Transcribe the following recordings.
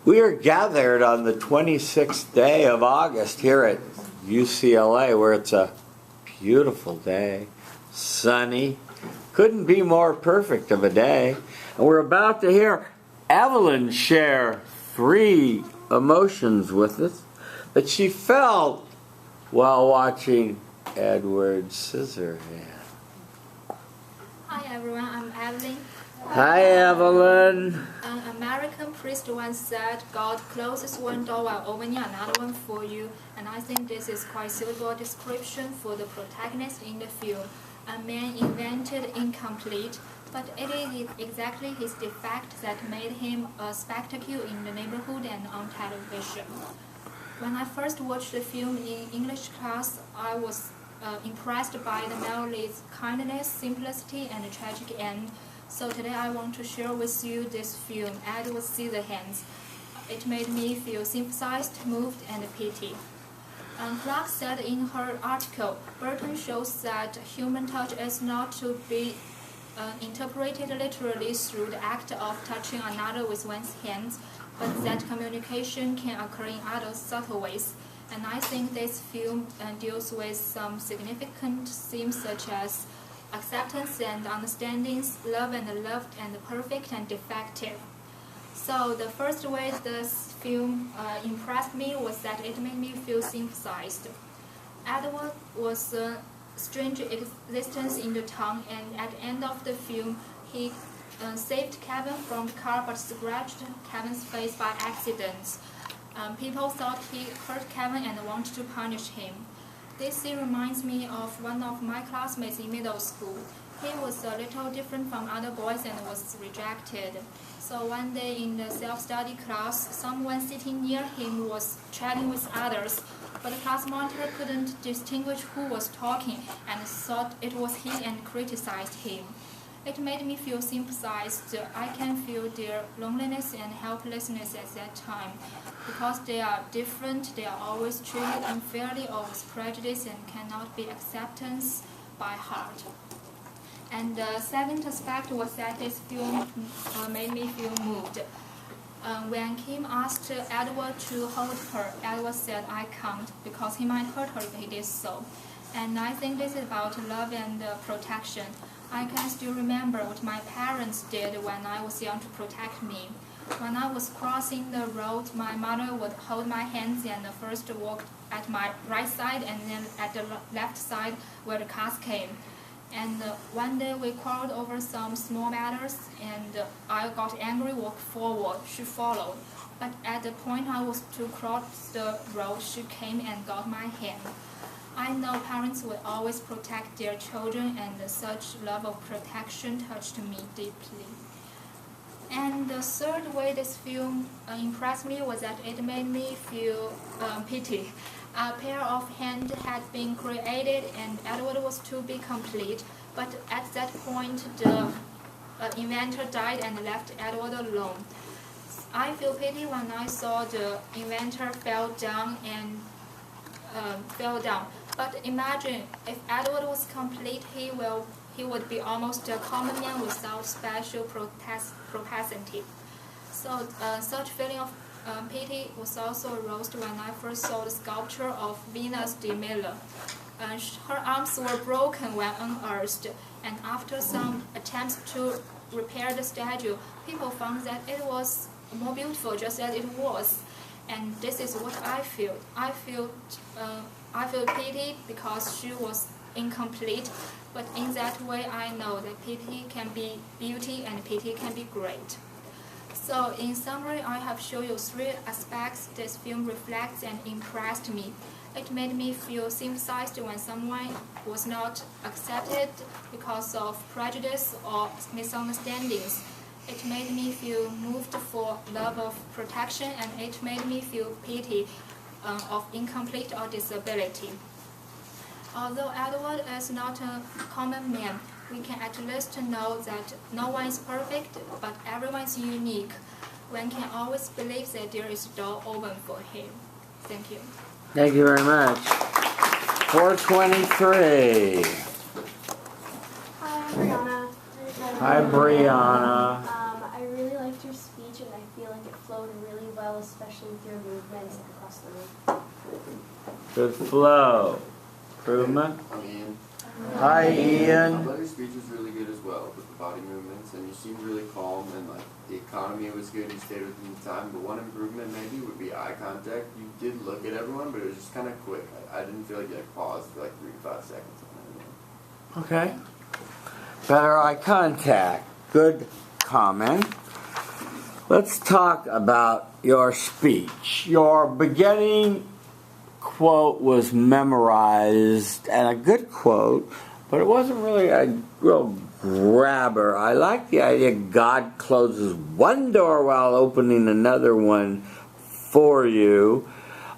We are gathered on the 26th day of August here at UCLA, where it's a beautiful day, sunny. Couldn't be more perfect of a day. And we're about to hear Evelyn share 3 emotions with us that she felt while watching Edward Scissorhands. Hi everyone, I'm Evelyn. Hi Evelyn. An American priest once said, God closes one door while opening another one for you, and I think this is quite suitable description for the protagonist in the film. A man invented incomplete, but it is exactly his defect that made him a spectacle in the neighborhood and on television. When I first watched the film in English class, I was impressed by the male lead's kindness, simplicity, and tragic end. So today I want to share with you this film, Edward Scissorhands. It made me feel sympathized, moved, and pity. Clark said in her article, Burton shows that human touch is not to be interpreted literally through the act of touching another with one's hands, but that communication can occur in other subtle ways. And I think this film deals with some significant themes such as acceptance and understandings, love and loved and perfect and defective. So the first way this film impressed me was that it made me feel sympathized. Edward was a strange existence in the town, and at the end of the film he saved Kevin from the car but scratched Kevin's face by accident. People thought he hurt Kevin and wanted to punish him. This scene reminds me of one of my classmates in middle school. He was a little different from other boys and was rejected. So one day in the self-study class, someone sitting near him was chatting with others, but the class monitor couldn't distinguish who was talking and thought it was he and criticized him. It made me feel sympathized. I can feel their loneliness and helplessness at that time. Because they are different, they are always treated unfairly or with prejudice and cannot be accepted by heart. And the second aspect was that this film made me feel moved. When Kim asked Edward to hold her, Edward said, I can't, because he might hurt her if he did so. And I think this is about love and protection. I can still remember what my parents did when I was young to protect me. When I was crossing the road, my mother would hold my hands and first walk at my right side and then at the left side where the cars came. And one day we quarreled over some small matters, and I got angry, walked forward. She followed. But at the point I was to cross the road, she came and got my hand. I know parents will always protect their children, and such love of protection touched me deeply. And the third way this film impressed me was that it made me feel pity. A pair of hands had been created and Edward was to be complete, but at that point the inventor died and left Edward alone. I feel pity when I saw the inventor fell down. But imagine if Edward was complete, he would be almost a common man without special propensity. So such feeling of pity was also arose when I first saw the sculpture of Venus de Milo. Her arms were broken when unearthed, and after some attempts to repair the statue, people found that it was more beautiful just as it was. And this is what I feel. I feel pity because she was incomplete, but in that way I know that pity can be beauty and pity can be great. So in summary, I have shown you 3 aspects this film reflects and impressed me. It made me feel sympathized when someone was not accepted because of prejudice or misunderstandings. It made me feel moved for love of protection, and it made me feel pity of incomplete or disability. Although Edward is not a common man, we can at least know that no one is perfect, but everyone is unique. One can always believe that there is a door open for him. Thank you. Thank you very much. 423. Hi, I'm Brianna. Hi, Brianna. I really liked your speech, and I feel like it flowed flowed really well, especially with your movements across the room. Good flow. Improvement. I'm Ian. Hi, I Ian. thought your speech was really good as well with the body movements, and you seemed really calm, and like the economy was good. You stayed within the time. But one improvement maybe would be eye contact. You did look at everyone, but it was just kind of quick. I didn't feel like you like paused for like 3 to 5 seconds. Okay. Better eye contact. Good comment. Let's talk about your speech. Your beginning quote was memorized, and a good quote, but it wasn't really a real grabber. I like the idea God closes one door while opening another one for you.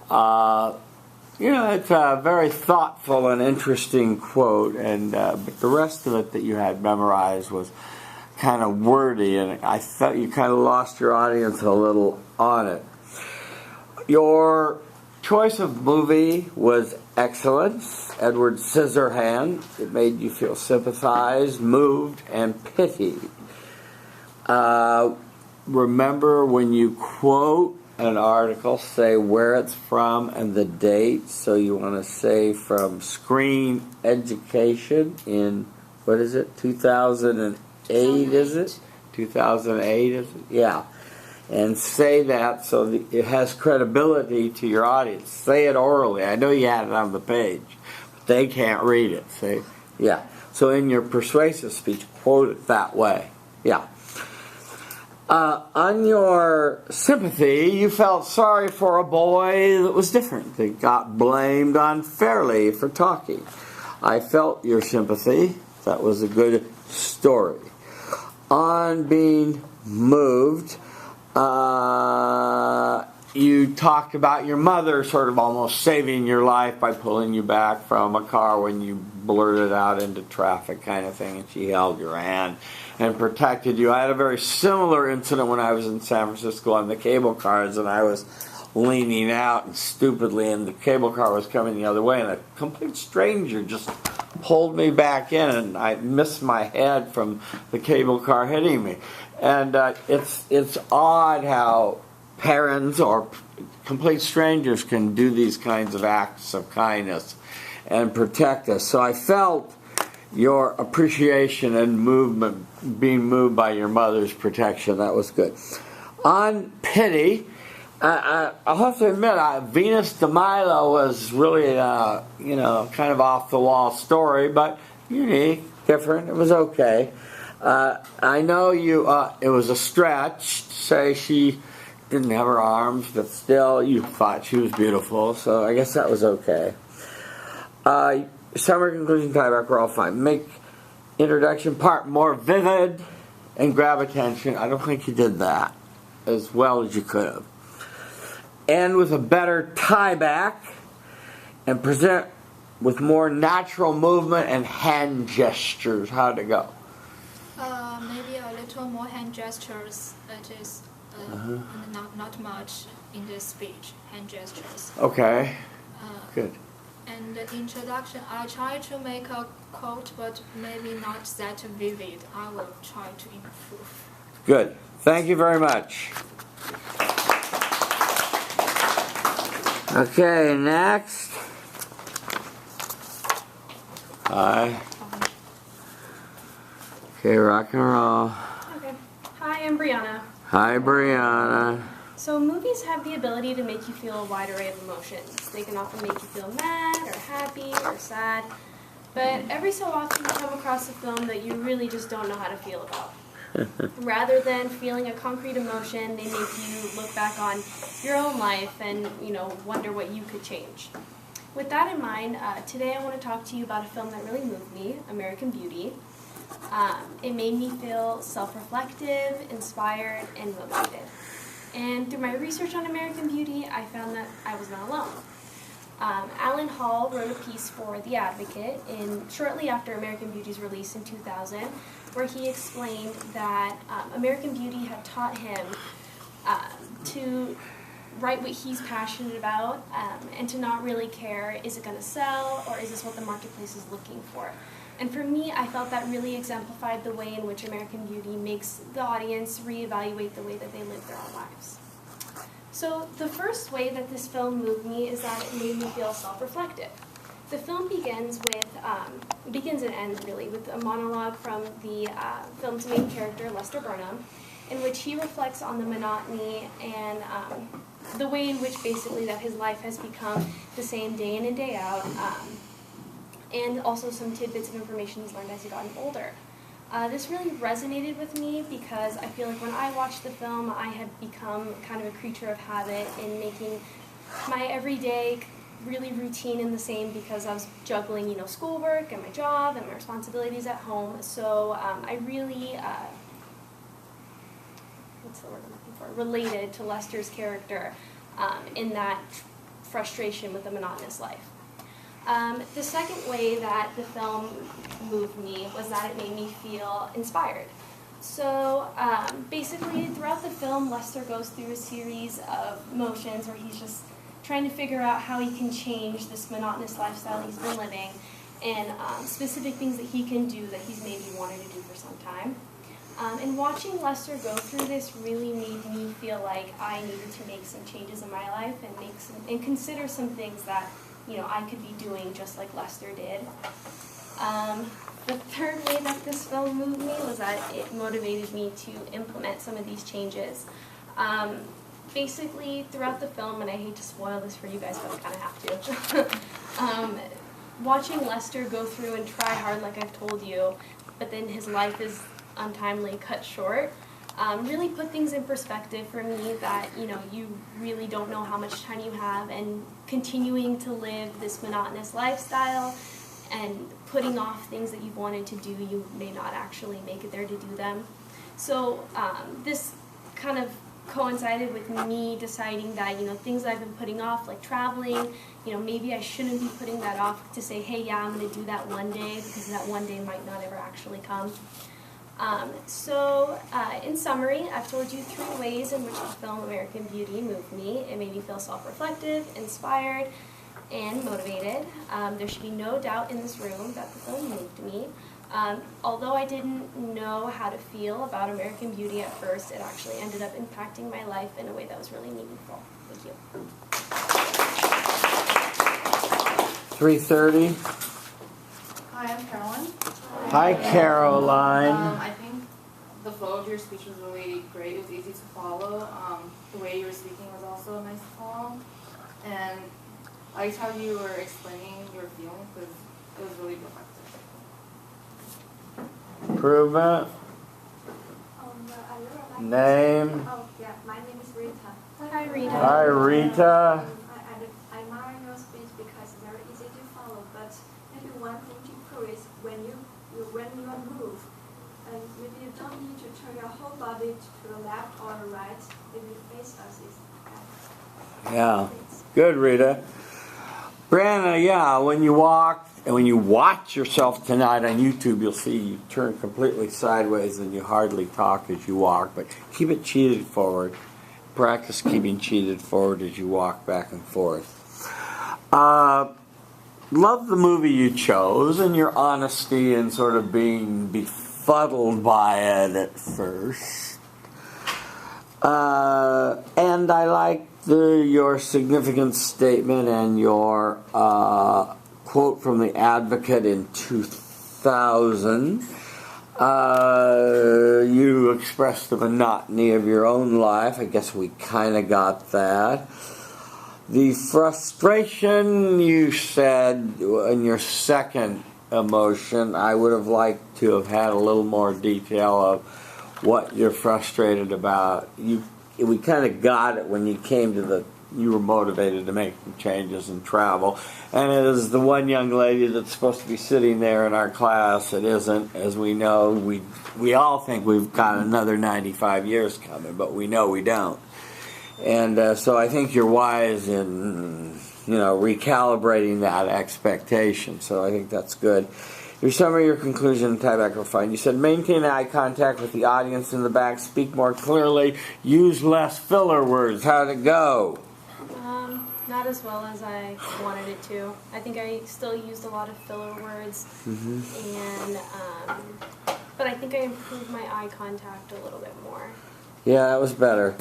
It's a very thoughtful and interesting quote, and but the rest of it that you had memorized was kind of wordy, and I thought you kind of lost your audience a little on it. Your choice of movie was excellent. Edward Scissorhands. It made you feel sympathized, moved, and pitied. Remember when you quote an article, say where it's from and the date. So you want to say from Screen Education in, what is it, 2008, is it? 2008, is it? Yeah. And say that so that it has credibility to your audience. Say it orally. I know you had it on the page, but they can't read it. See? Yeah. So in your persuasive speech, quote it that way. Yeah. On your sympathy, you felt sorry for a boy that was different, that got blamed unfairly for talking. I felt your sympathy. That was a good story. On being moved, you talked about your mother sort of almost saving your life by pulling you back from a car when you blurted out into traffic kind of thing, and she held your hand and protected you. I had a very similar incident when I was in San Francisco on the cable cars, and I was leaning out and stupidly, and the cable car was coming the other way, and a complete stranger just pulled me back in, and I missed my head from the cable car hitting me. And it's odd how parents or complete strangers can do these kinds of acts of kindness and protect us. So I felt your appreciation and movement, being moved by your mother's protection. That was good. On pity, I'll have to admit, Venus de Milo was really, kind of off the wall story, but unique, different. It was okay. I know it was a stretch to say she didn't have her arms, but still you thought she was beautiful, so I guess that was okay. Summary, conclusion, tieback were all fine. Make introduction part more vivid and grab attention. I don't think you did that as well as you could have. End with a better tieback and present with more natural movement and hand gestures. How'd it go? Maybe a little more hand gestures. It is not much in this speech. Hand gestures. Okay. Good. And the introduction, I try to make a quote, but maybe not that vivid. I will try to improve. Good. Thank you very much. Okay, next. Hi. Okay, rock and roll. Okay. Hi, I'm Brianna. Hi, Brianna. So movies have the ability to make you feel a wide array of emotions. They can often make you feel mad or happy or sad, but every so often you come across a film that you really just don't know how to feel about. Rather than feeling a concrete emotion, they make you look back on your own life and, wonder what you could change. With that in mind, today I want to talk to you about a film that really moved me, American Beauty. It made me feel self-reflective, inspired, and motivated. And through my research on American Beauty, I found that I was not alone. Alan Hall wrote a piece for The Advocate shortly after American Beauty's release in 2000, where he explained that American Beauty had taught him to write what he's passionate about and to not really care, is it going to sell or is this what the marketplace is looking for? And for me, I felt that really exemplified the way in which American Beauty makes the audience reevaluate the way that they live their own lives. So the first way that this film moved me is that it made me feel self-reflective. The film begins and ends really with a monologue from the film's main character, Lester Burnham, in which he reflects on the monotony and the way in which basically that his life has become the same day in and day out, and also some tidbits of information he's learned as he's gotten older. This really resonated with me because I feel like when I watched the film, I had become kind of a creature of habit in making my everyday really routine and the same because I was juggling, schoolwork and my job and my responsibilities at home. So I really, what's the word I'm looking for? Related to Lester's character in that frustration with the monotonous life. The second way that the film moved me was that it made me feel inspired. So basically throughout the film, Lester goes through a series of motions where he's just trying to figure out how he can change this monotonous lifestyle he's been living and specific things that he can do that he's maybe wanted to do for some time. And watching Lester go through this really made me feel like I needed to make some changes in my life and consider some things that I could be doing just like Lester did. The third way that this film moved me was that it motivated me to implement some of these changes. Basically, throughout the film, and I hate to spoil this for you guys, but I kind of have to, watching Lester go through and try hard like I've told you, but then his life is untimely cut short, really put things in perspective for me that, you really don't know how much time you have, and continuing to live this monotonous lifestyle and putting off things that you've wanted to do, you may not actually make it there to do them. So this kind of coincided with me deciding that, things that I've been putting off, like traveling, maybe I shouldn't be putting that off to say, hey, yeah, I'm going to do that one day, because that one day might not ever actually come. In summary, I've told you 3 ways in which the film American Beauty moved me. It made me feel self-reflective, inspired, and motivated. There should be no doubt in this room that the film moved me. Although I didn't know how to feel about American Beauty at first, it actually ended up impacting my life in a way that was really meaningful. Thank you. 3:30. Hi, I'm Caroline. Hi, Caroline. I think the flow of your speech was really great. It was easy to follow. The way you were speaking was also nice to follow. And I liked how you were explaining your feelings because it was really reflective. Improvement. Name. Oh, yeah, my name is Rita. Hi, Rita. Hi, Rita. I admire your speech because it's very easy to follow, but maybe one thing to improve is when you move, and maybe you don't need to turn your whole body to the left or the right, maybe face us is Yeah. Good, Rita. Brianna, yeah, when you walk and when you watch yourself tonight on YouTube, you'll see you turn completely sideways and you hardly talk as you walk, but keep it cheated forward. Practice keeping cheated forward as you walk back and forth. Love the movie you chose and your honesty and sort of being befuddled by it at first. And I like your significant statement and your quote from the Advocate in 2000. You expressed the monotony of your own life. I guess we kind of got that. The frustration you said in your second emotion, I would have liked to have had a little more detail of what you're frustrated about. We kind of got it when you came to you were motivated to make some changes and travel. And as the one young lady that's supposed to be sitting there in our class, it isn't. As we know, we all think we've got another 95 years coming, but we know we don't. And so I think you're wise in, recalibrating that expectation. So I think that's good. Your summary, your conclusion, and tie back were fine. You said maintain eye contact with the audience in the back, speak more clearly, use less filler words. How'd it go? Not as well as I wanted it to. I think I still used a lot of filler words, and but I think I improved my eye contact a little bit more. Yeah, that was better.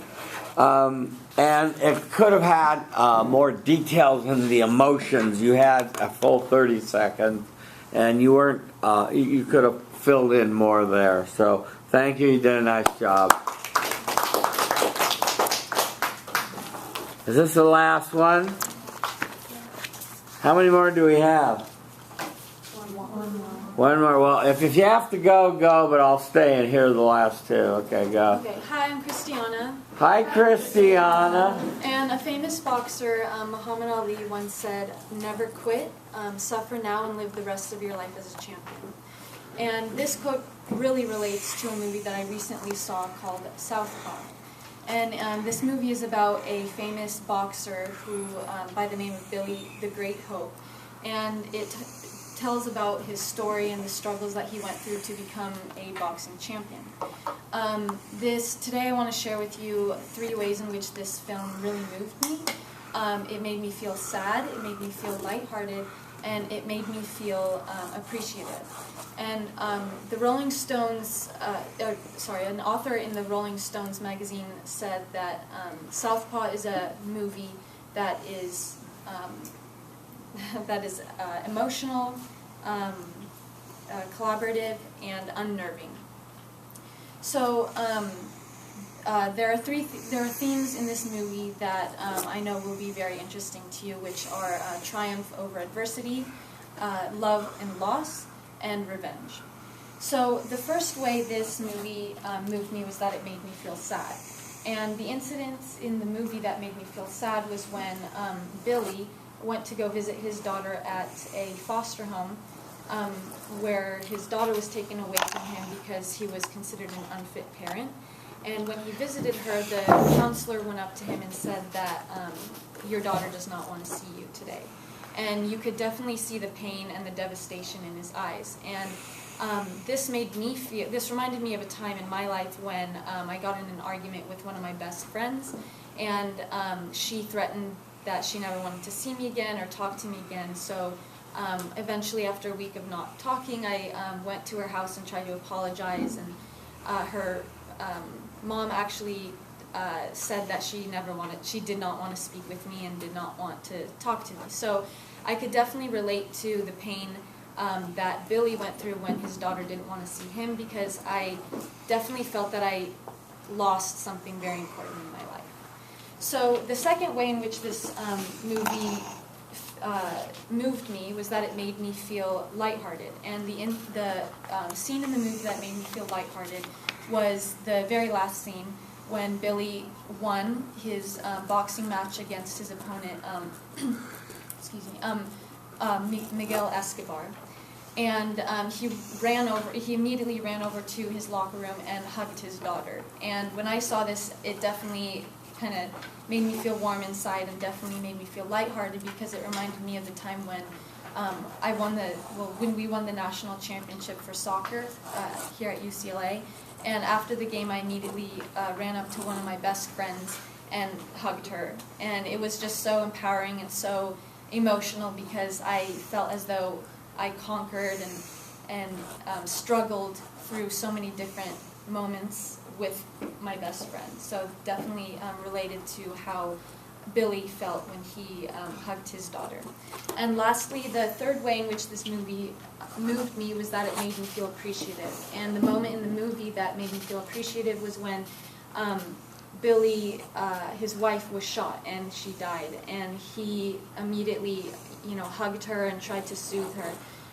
And it could have had more details in the emotions. You had a full 30 seconds, and you weren't. You could have filled in more there. So thank you. You did a nice job. Is this the last one? How many more do we have? One more. Well, if you have to go, go, but I'll stay and hear the last two. Okay, go. Okay, hi, I'm Christiana. Hi, Christiana. And a famous boxer, Muhammad Ali, once said, never quit, suffer now and live the rest of your life as a champion. And this quote really relates to a movie that I recently saw called Southpaw. And this movie is about a famous boxer who, by the name of Billy the Great Hope. And it tells about his story and the struggles that he went through to become a boxing champion. Today I want to share with you 3 ways in which this film really moved me. It made me feel sad, it made me feel lighthearted, and it made me feel appreciative. And the Rolling Stones, an author in the Rolling Stones magazine said that Southpaw is a movie that is emotional, collaborative, and unnerving. So there are themes in this movie that I know will be very interesting to you, which are triumph over adversity, love and loss, and revenge. So the first way this movie moved me was that it made me feel sad. And the incidents in the movie that made me feel sad was when Billy went to go visit his daughter at a foster home where his daughter was taken away from him because he was considered an unfit parent. And when he visited her, the counselor went up to him and said that your daughter does not want to see you today. And you could definitely see the pain and the devastation in his eyes. And this reminded me of a time in my life when I got in an argument with one of my best friends, and she threatened that she never wanted to see me again or talk to me again. So eventually, after a week of not talking, I went to her house and tried to apologize, and her mom actually said that she did not want to speak with me and did not want to talk to me. So I could definitely relate to the pain that Billy went through when his daughter didn't want to see him, because I definitely felt that I lost something very important in my life. So the second way in which this movie moved me was that it made me feel lighthearted. And the scene in the movie that made me feel lighthearted was the very last scene when Billy won his boxing match against his opponent, Miguel Escobar. And he immediately ran over to his locker room and hugged his daughter. And when I saw this, it definitely kind of made me feel warm inside and definitely made me feel lighthearted, because it reminded me of the time when when we won the national championship for soccer here at UCLA. And after the game, I immediately ran up to one of my best friends and hugged her. And it was just so empowering and so emotional, because I felt as though I conquered and struggled through so many different moments with my best friend. So definitely related to how Billy felt when he hugged his daughter. And lastly, the third way in which this movie moved me was that it made me feel appreciative. And the moment in the movie that made me feel appreciative was when Billy, his wife, was shot and she died, and he immediately, hugged her and tried to soothe her.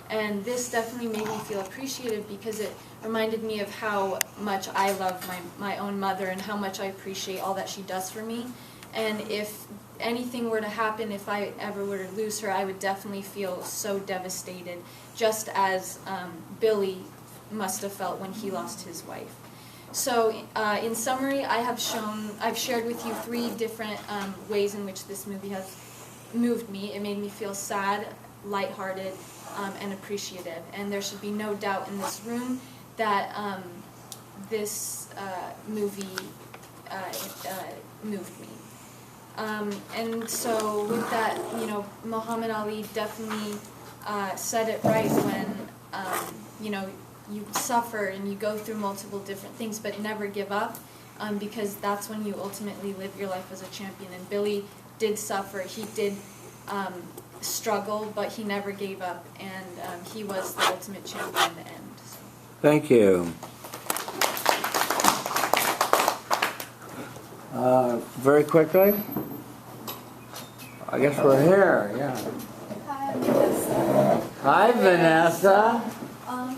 And this definitely made me feel appreciative, because it reminded me of how much I love my own mother and how much I appreciate all that she does for me. And if anything were to happen, if I ever were to lose her, I would definitely feel so devastated, just as Billy must have felt when he lost his wife. So in summary, I've shared with you 3 different ways in which this movie has moved me. It made me feel sad, lighthearted, and appreciative. And there should be no doubt in this room that this movie moved me. And so with that, Muhammad Ali definitely said it right when, you suffer and you go through multiple different things, but never give up. because that's when you ultimately live your life as a champion. And Billy did suffer. He did struggle, but he never gave up, and he was the ultimate champion in the end. So. Thank you. Very quickly. I guess we're here. Yeah. Hi, Vanessa. Hi, Vanessa.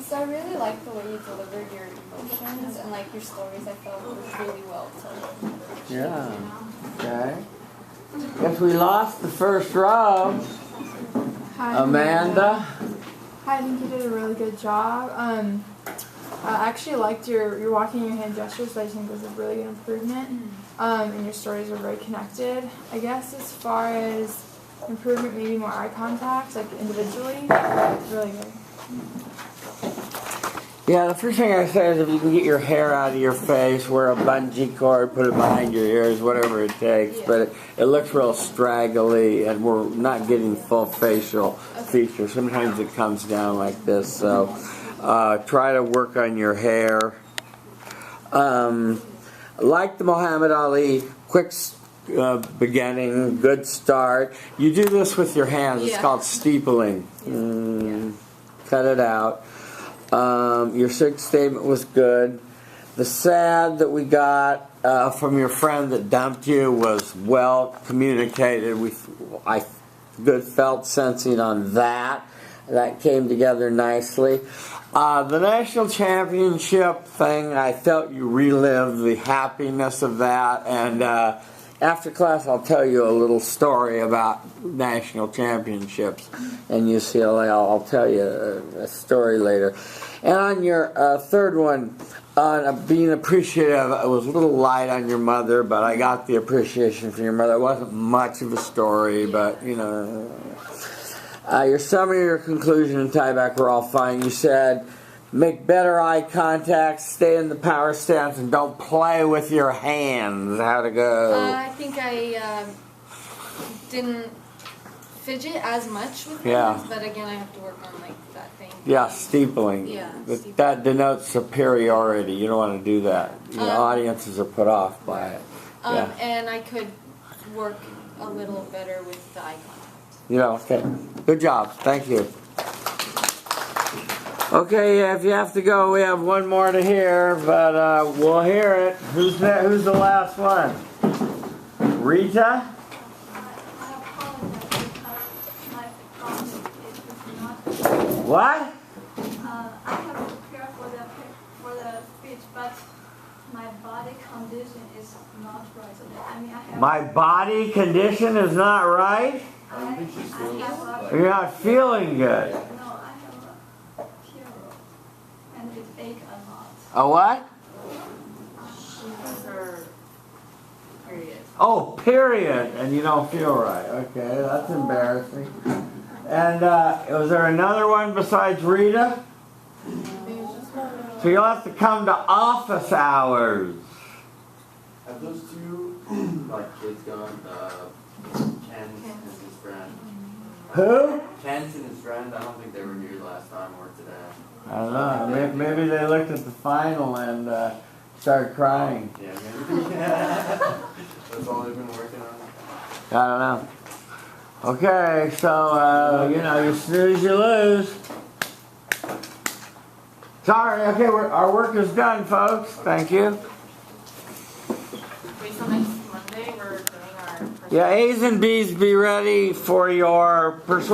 So I really like the way you delivered your emotions and like your stories. I felt was really well told. Yeah. Okay. Guess we lost the first row. Hi, Amanda. Hi, I think you did a really good job. I actually liked your walking your hand gestures. I think was a really good improvement. And your stories are very connected. I guess as far as improvement, maybe more eye contact, like individually. Really good. Yeah, the first thing I say is if you can get your hair out of your face, wear a bungee cord, put it behind your ears, whatever it takes. But it looks real straggly, and we're not getting full facial features. Sometimes it comes down like this. So try to work on your hair. Like the Muhammad Ali, quick beginning, good start. You do this with your hands. It's called steepling. Cut it out. Your sixth statement was good. The sad that we got from your friend that dumped you was well communicated. I good felt sensing on that. That came together nicely. The national championship thing, I felt you relived the happiness of that. And after class, I'll tell you a little story about national championships in UCLA. I'll tell you a story later. And on your third one, on being appreciative, it was a little light on your mother, but I got the appreciation from your mother. It wasn't much of a story, but, you know. Your summary, your conclusion, and tieback were all fine. You said, make better eye contact, stay in the power stance, and don't play with your hands. How'd it go? I think I didn't fidget as much with my hands, but again, I have to work on like that thing. Yeah, steepling. Yeah, That denotes superiority. You don't want to do that. Your audiences are put off by it. And I could work a little better with the eye contact. Okay. Good job. Thank you. Okay, if you have to go, we have one more to hear, but we'll hear it. Who's the last one? Rita? I apologize because my phone is not. What? I have prepared for the speech, but my body condition is not right. So I have. My body condition is not right? You're not feeling good. No, I have a period, and it aches a lot. A what? Period. Oh, period. And you don't feel right. Okay, that's embarrassing. And was there another one besides Rita? So you'll have to come to office hours. Have those two kids gone? Ken and his friend. Who? Kent and his friend. I don't think they were here last time or today. I don't know. Maybe they looked at the final and started crying. Yeah, maybe. That's all they've been working on. I don't know. Okay, so you snooze, you lose. Sorry. Okay, our work is done, folks. Thank you. Wait till next Monday, we're doing our. Yeah, A's and B's, be ready for your persuasion.